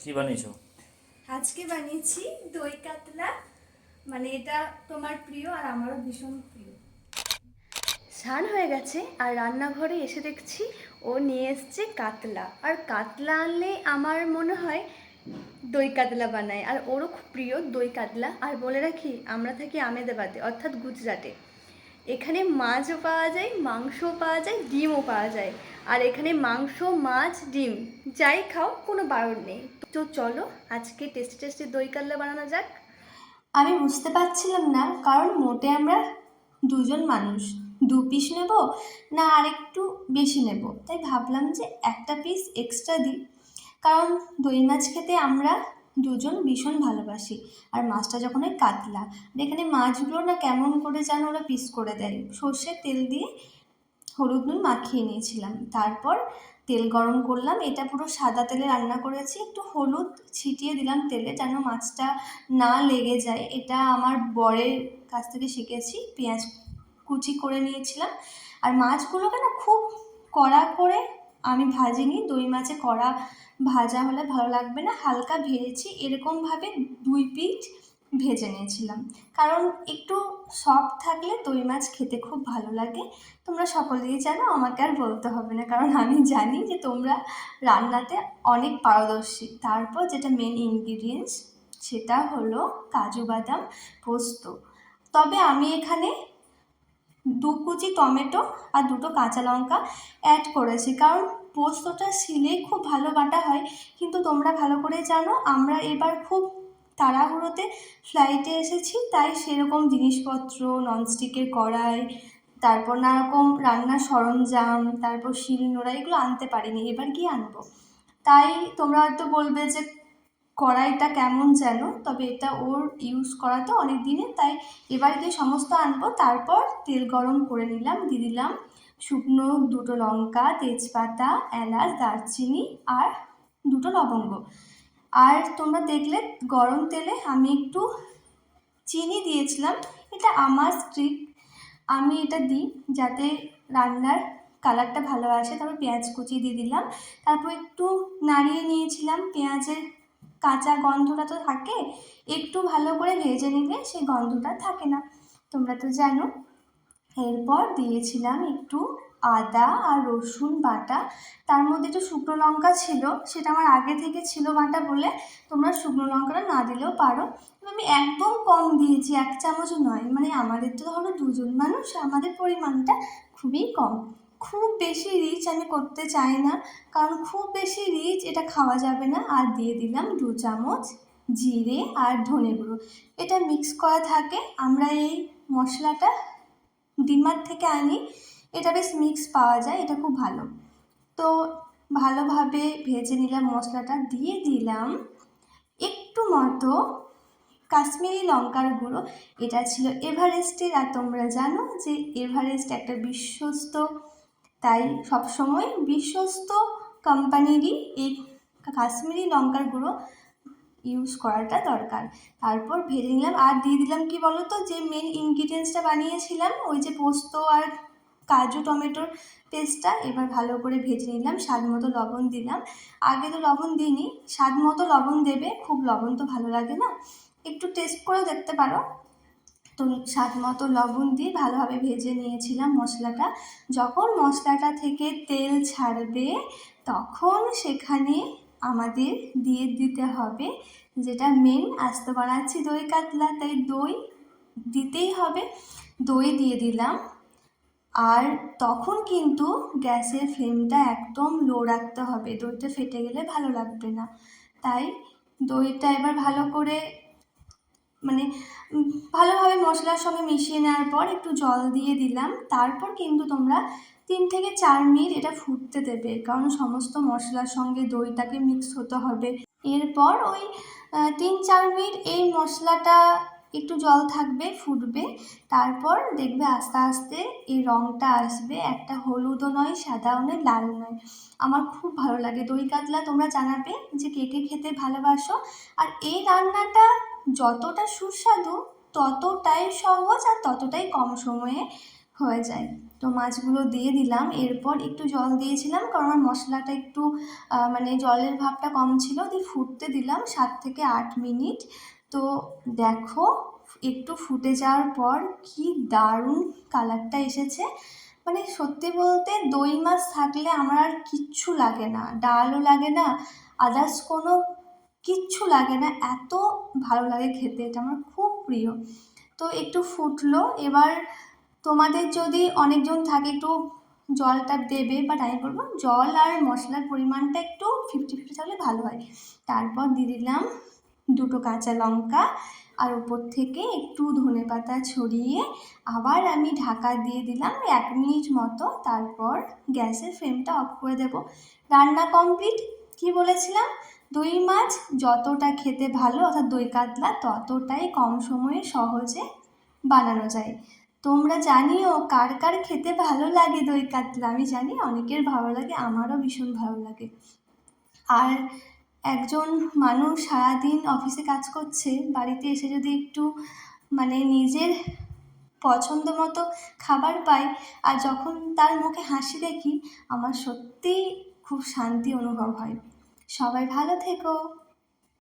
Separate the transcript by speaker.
Speaker 1: কি বানিয়েছো?
Speaker 2: আজকে বানিয়েছি দই কাতলা। মানে এটা তোমার প্রিয় আর আমারও ভীষণ প্রিয়। স্নান হয়ে গেছে আর রান্নাঘরে এসে দেখছি ও নিয়ে এসছে কাতলা। আর কাতলা আনলে আমার মনে হয় দই কাতলা বানায়, আর ওরও খুব প্রিয় দই কাতলা। আর বলে রাখি, আমরা থাকি আমেদাবাদে অর্থাৎ গুজরাটে। এখানে মাছও পাওয়া যায়, মাংসও পাওয়া যায়, ডিমও পাওয়া যায়। আর এখানে মাংস, মাছ, ডিম যাই খাও কোনো বারণ নেই। তো চলো আজকে টেস্টি টেস্টি দই কাতলা বানানো যাক। আমি বুঝতে পারছিলাম না, কারণ মোটে আমরা দুজন মানুষ, 2 পিস নেব না আর একটু বেশি নেব। তাই ভাবলাম যে একটা পিস এক্সট্রা দিই, কারণ দই মাছ খেতে আমরা দুজন ভীষণ ভালোবাসি। আর মাছটা যখন ওই কাতলা, আর এখানে মাছগুলো না কেমন করে যেন ওরা পিস করে দেয়। সর্ষের তেল দিয়ে হলুদ নুন মাখিয়ে নিয়েছিলাম, তারপর তেল গরম করলাম। এটা পুরো সাদা তেলে রান্না করেছি, একটু হলুদ ছিটিয়ে দিলাম তেলে যেন মাছটা না লেগে যায়। এটা আমার বরের কাছ থেকে শিখেছি। পেঁয়াজ কুচি করে নিয়েছিলাম। আর মাছগুলোকে না খুব কড়া করে আমি ভাজিনি, দই মাছে কড়া ভাজা হলে ভালো লাগবে না, হালকা ভেজেছি এরকমভাবে 2 পিঠ ভেজে নিয়েছিলাম। কারণ একটু সফট থাকলে দই মাছ খেতে খুব ভালো লাগে। তোমরা সকলেই জানো, আমাকে আর বলতে হবে না, কারণ আমি জানি যে তোমরা রান্নাতে অনেক পারদর্শী। তারপর যেটা মেন ইনগ্রিডিয়েন্টস, সেটা হলো কাজু বাদাম, পোস্ত। তবে আমি এখানে 2 কুচি টমেটো আর 2টো কাঁচা লঙ্কা অ্যাড করেছি, কারণ পোস্তটা শিলেই খুব ভালো বাটা হয়। কিন্তু তোমরা ভালো করে জানো, আমরা এবার খুব তাড়াহুড়োতে ফ্লাইটে এসেছি, তাই সেরকম জিনিসপত্র, ননস্টিকের কড়াই, তারপর নানারকম রান্নার সরঞ্জাম, তারপর শিলনোড়া এগুলো আনতে পারিনি, এবার গিয়ে আনবো। তাই তোমরা হয়তো বলবে যে কড়াইটা কেমন যেন, তবে এটা ওর ইউজ করা তো অনেক দিনের, তাই এবার গিয়ে সমস্ত আনবো। তারপর তেল গরম করে নিলাম, দিয়ে দিলাম শুকনো 2টো লঙ্কা, তেজপাতা, এলাচ, দারচিনি আর 2টো লবঙ্গ। আর তোমরা দেখলে গরম তেলে আমি একটু চিনি দিয়েছিলাম। এটা আমার ট্রিক, আমি এটা দিই যাতে রান্নার কালারটা ভালো আসে। তারপর পেঁয়াজ কুচি দিয়ে দিলাম, তারপর একটু নাড়িয়ে নিয়েছিলাম। পেঁয়াজের কাঁচা গন্ধটা তো থাকে, একটু ভালো করে ভেজে নিলে সেই গন্ধটা থাকে না, তোমরা তো জানো। এরপর দিয়েছিলাম একটু আদা আর রসুন বাটা। তার মধ্যে একটু শুকনো লঙ্কা ছিল, সেটা আমার আগে থেকে ছিল বাটা বলে তোমরা শুকনো লঙ্কাটা না দিলেও পারো। আমি একদম কম দিয়েছি, 1 চামচও নয়। মানে আমাদের তো ধরো দুজন মানুষ, আমাদের পরিমাণটা খুবই কম। খুব বেশি রিচ আমি করতে চাই না, কারণ খুব বেশি রিচ এটা খাওয়া যাবে না। আর দিয়ে দিলাম 2 চামচ জিরে আর ধনে গুঁড়ো। এটা মিক্স করা থাকে, আমরা এই মশলাটা ডিমার্ট থেকে আনি, এটা বেশ মিক্স পাওয়া যায়, এটা খুব ভালো। তো ভালোভাবে ভেজে নিলাম, মশলাটা দিয়ে দিলাম একটু মতো কাশ্মীরি লঙ্কার গুঁড়ো। এটা ছিল এভারেস্টের, আর তোমরা জানো যে এভারেস্ট একটা বিশ্বস্ত, তাই সবসময় বিশ্বস্ত কোম্পানিরই এই কাশ্মীরি লঙ্কার গুঁড়ো ইউজ করাটা দরকার। তারপর ভেজে নিলাম, আর দিয়ে দিলাম কি বলো তো, যে মেন ইনগ্রিডিয়েন্টসটা বানিয়েছিলাম, ওই যে পোস্ত আর কাজু টমেটোর পেস্টটা। এবার ভালো করে ভেজে নিলাম, স্বাদ মতো লবণ দিলাম। আগে তো লবণ দিইনি, স্বাদ মতো লবণ দেবে, খুব লবণ তো ভালো লাগে না, একটু টেস্ট করে দেখতে পারো। তো স্বাদ মতো লবণ দিয়ে ভালোভাবে ভেজে নিয়েছিলাম মশলাটা। যখন মশলাটা থেকে তেল ছাড়বে, তখন সেখানে আমাদের দিয়ে দিতে হবে যেটা মেন, আস্ত বানাচ্ছি দই কাতলা, তাই দই দিতেই হবে। দই দিয়ে দিলাম। আর তখন কিন্তু গ্যাসের ফ্লেমটা একদম লো রাখতে হবে, দইটা ফেটে গেলে ভালো লাগবে না। তাই দইটা এবার ভালো করে, মানে ভালোভাবে মশলার সঙ্গে মিশিয়ে নেওয়ার পর একটু জল দিয়ে দিলাম। তারপর কিন্তু তোমরা 3 থেকে 4 মিনিট এটা ফুটতে দেবে, কারণ সমস্ত মশলার সঙ্গে দইটাকে মিক্স হতে হবে। এরপর ওই 3-4 মিনিট এই মশলাটা একটু জল থাকবে, ফুটবে। তারপর দেখবে আস্তে আস্তে এই রঙটা আসবে, একটা হলুদও নয়, সাদাও নয়, লাল নয়। আমার খুব ভালো লাগে দই কাতলা। তোমরা জানাবে যে কে কে খেতে ভালোবাসো। আর এই রান্নাটা যতটা সুস্বাদু, ততটাই সহজ আর ততটাই কম সময়ে হয়ে যায়। তো মাছগুলো দিয়ে দিলাম, এরপর একটু জল দিয়েছিলাম কারণ আমার মশলাটা একটু মানে জলের ভাবটা কম ছিল, দিয়ে ফুটতে দিলাম 7 থেকে 8 মিনিট। তো দেখো একটু ফুটে যাওয়ার পর কি দারুণ কালারটা এসেছে। মানে সত্যি বলতে দই মাছ থাকলে আমার আর কিচ্ছু লাগে না, ডালও লাগে না, আদার্স কোনো কিচ্ছু লাগে না, এত ভালো লাগে খেতে, এটা আমার খুব প্রিয়। তো একটু ফুটলো, এবার তোমাদের যদি অনেকজন থাকে একটু জলটা দেবে, বাট আমি বলবো জল আর মশলার পরিমাণটা একটু 50-50 থাকলে ভালো হয়। তারপর দিয়ে দিলাম 2 কাঁচা লঙ্কা, আর উপর থেকে একটু ধনেপাতা ছড়িয়ে আবার আমি ঢাকা দিয়ে দিলাম 1 মিনিট মতো। তারপর গ্যাসের ফ্লেমটা অফ করে দেব। রান্না কমপ্লিট। কি বলেছিলাম, দই মাছ যতটা খেতে ভালো অর্থাৎ দই কাতলা ততটাই কম সময়ে সহজে বানানো যায়। তোমরা জানিও কার কার খেতে ভালো লাগে দই কাতলা, আমি জানি অনেকের ভালো লাগে, আমারও ভীষণ ভালো লাগে। আর একজন মানুষ সারাদিন অফিসে কাজ করছে, বাড়িতে এসে যদি একটু মানে নিজের পছন্দ মতো খাবার পাই, আর যখন তার মুখে হাসি দেখি, আমার সত্যিই খুব শান্তি অনুভব হয়। সবাই ভালো থেকো।